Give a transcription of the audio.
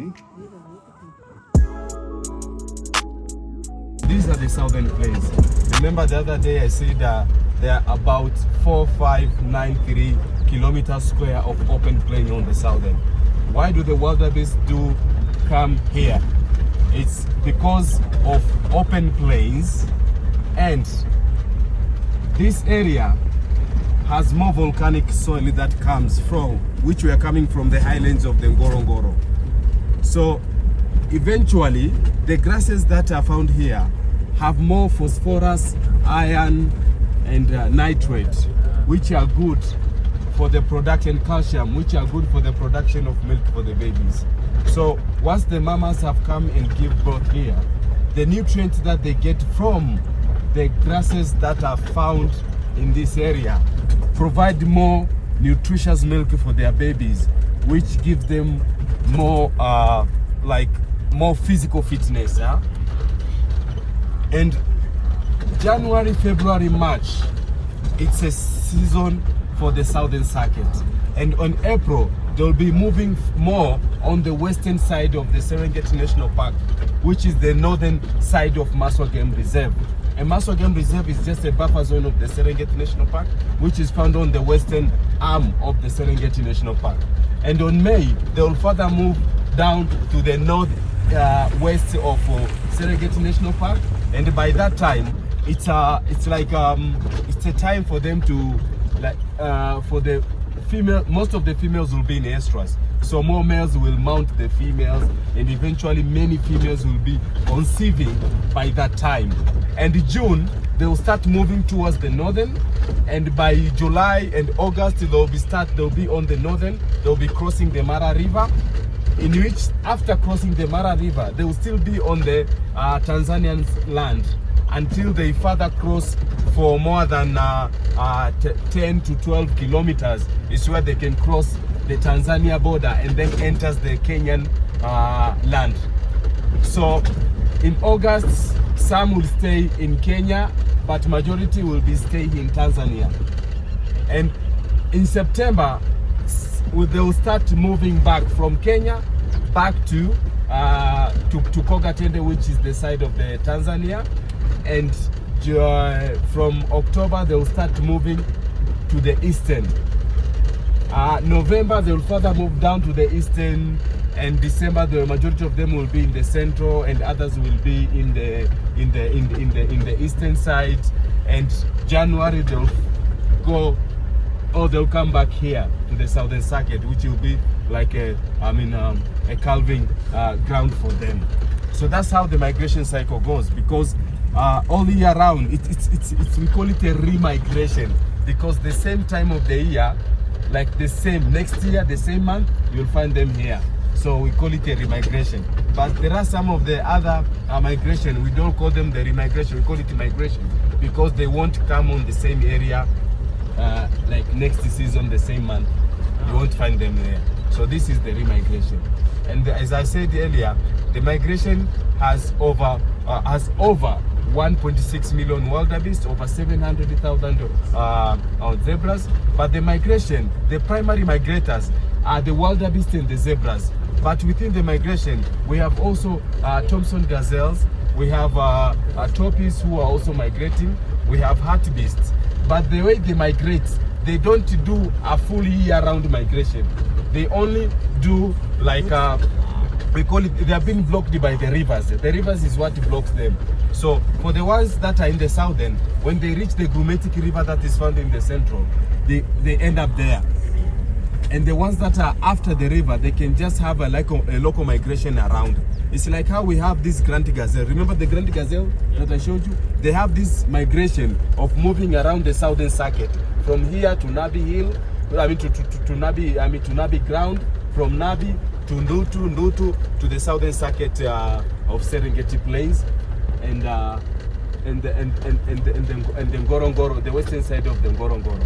baby. These are the southern plains. Remember the other day I said there are about 4593 kilometers square of open plain on the southern. Why do the wildebeest do come here? It's because of open plains, and this area has more volcanic soil that comes from, which we are coming from the highlands of the Ngorongoro. So eventually the grasses that are found here have more phosphorus, iron and nitrate, which are good for the production, calcium, which are good for the production of milk for the babies. So once the mamas have come and give birth here, the nutrients that they get from the grasses that are found in this area provide more nutritious milk for their babies, which gives them more more physical fitness. And January, February, March, it's a season for the southern circuit. And on April, they'll be moving more on the western side of the Serengeti National Park, which is the northern side of Maswa Game Reserve. And Maswa Game Reserve is just a buffer zone of the Serengeti National Park, which is found on the western arm of the Serengeti National Park. And on May, they will further move down to the northwest of Serengeti National Park. And by that time, it's a time for them to for the female. Most of the females will be in estrus, so more males will mount the females, and eventually many females will be conceiving by that time. And in June they will start moving towards the northern, and by July and August they'll be on the northern. They'll be crossing the Mara River, in which after crossing the Mara River they will still be on the Tanzanian land until they further cross for more than 10 to 12 kilometers is where they can cross the Tanzania border and then enters the Kenyan land. So in August some will stay in Kenya, but majority will be staying in Tanzania. And in September they will start moving back from Kenya back to Kogatende, which is the side of the Tanzania. And from October they will start moving to the eastern. November they will further move down to the eastern, and December the majority of them will be in the central, and others will be in the eastern side. And January they'll go, or they'll come back here to the southern circuit, which will be like a calving ground for them. So that's how the migration cycle goes, because all year round it's we call it a remigration, because the same time of the year, like the same next year, the same month, you'll find them here. So we call it a remigration. But there are some of the other migration, we don't call them the remigration, we call it migration, because they won't come on the same area like next season, the same month. You won't find them there. So this is the remigration. And as I said earlier, the migration has over 1.6 million wildebeest, over 700,000 zebras. But the migration, the primary migrators are the wildebeest and the zebras. But within the migration, we have also Thompson gazelles, we have tortoises who are also migrating, we have hartebeests. But the way they migrate, they don't do a full year-round migration. They only do like we call it, they have been blocked by the rivers. The rivers is what blocks them. So for the ones that are in the southern, when they reach the Grumetic River that is found in the central, they end up there. And the ones that are after the river, they can just have a local migration around. It's like how we have this Grand Gazelle. Remember the Grand Gazelle that I showed you? They have this migration of moving around the southern circuit, from here to Nabi Hill, to Nabi ground, from Nabi to Ndutu to the southern circuit of Serengeti Plains, and the Ngorongoro, the western side of the Ngorongoro.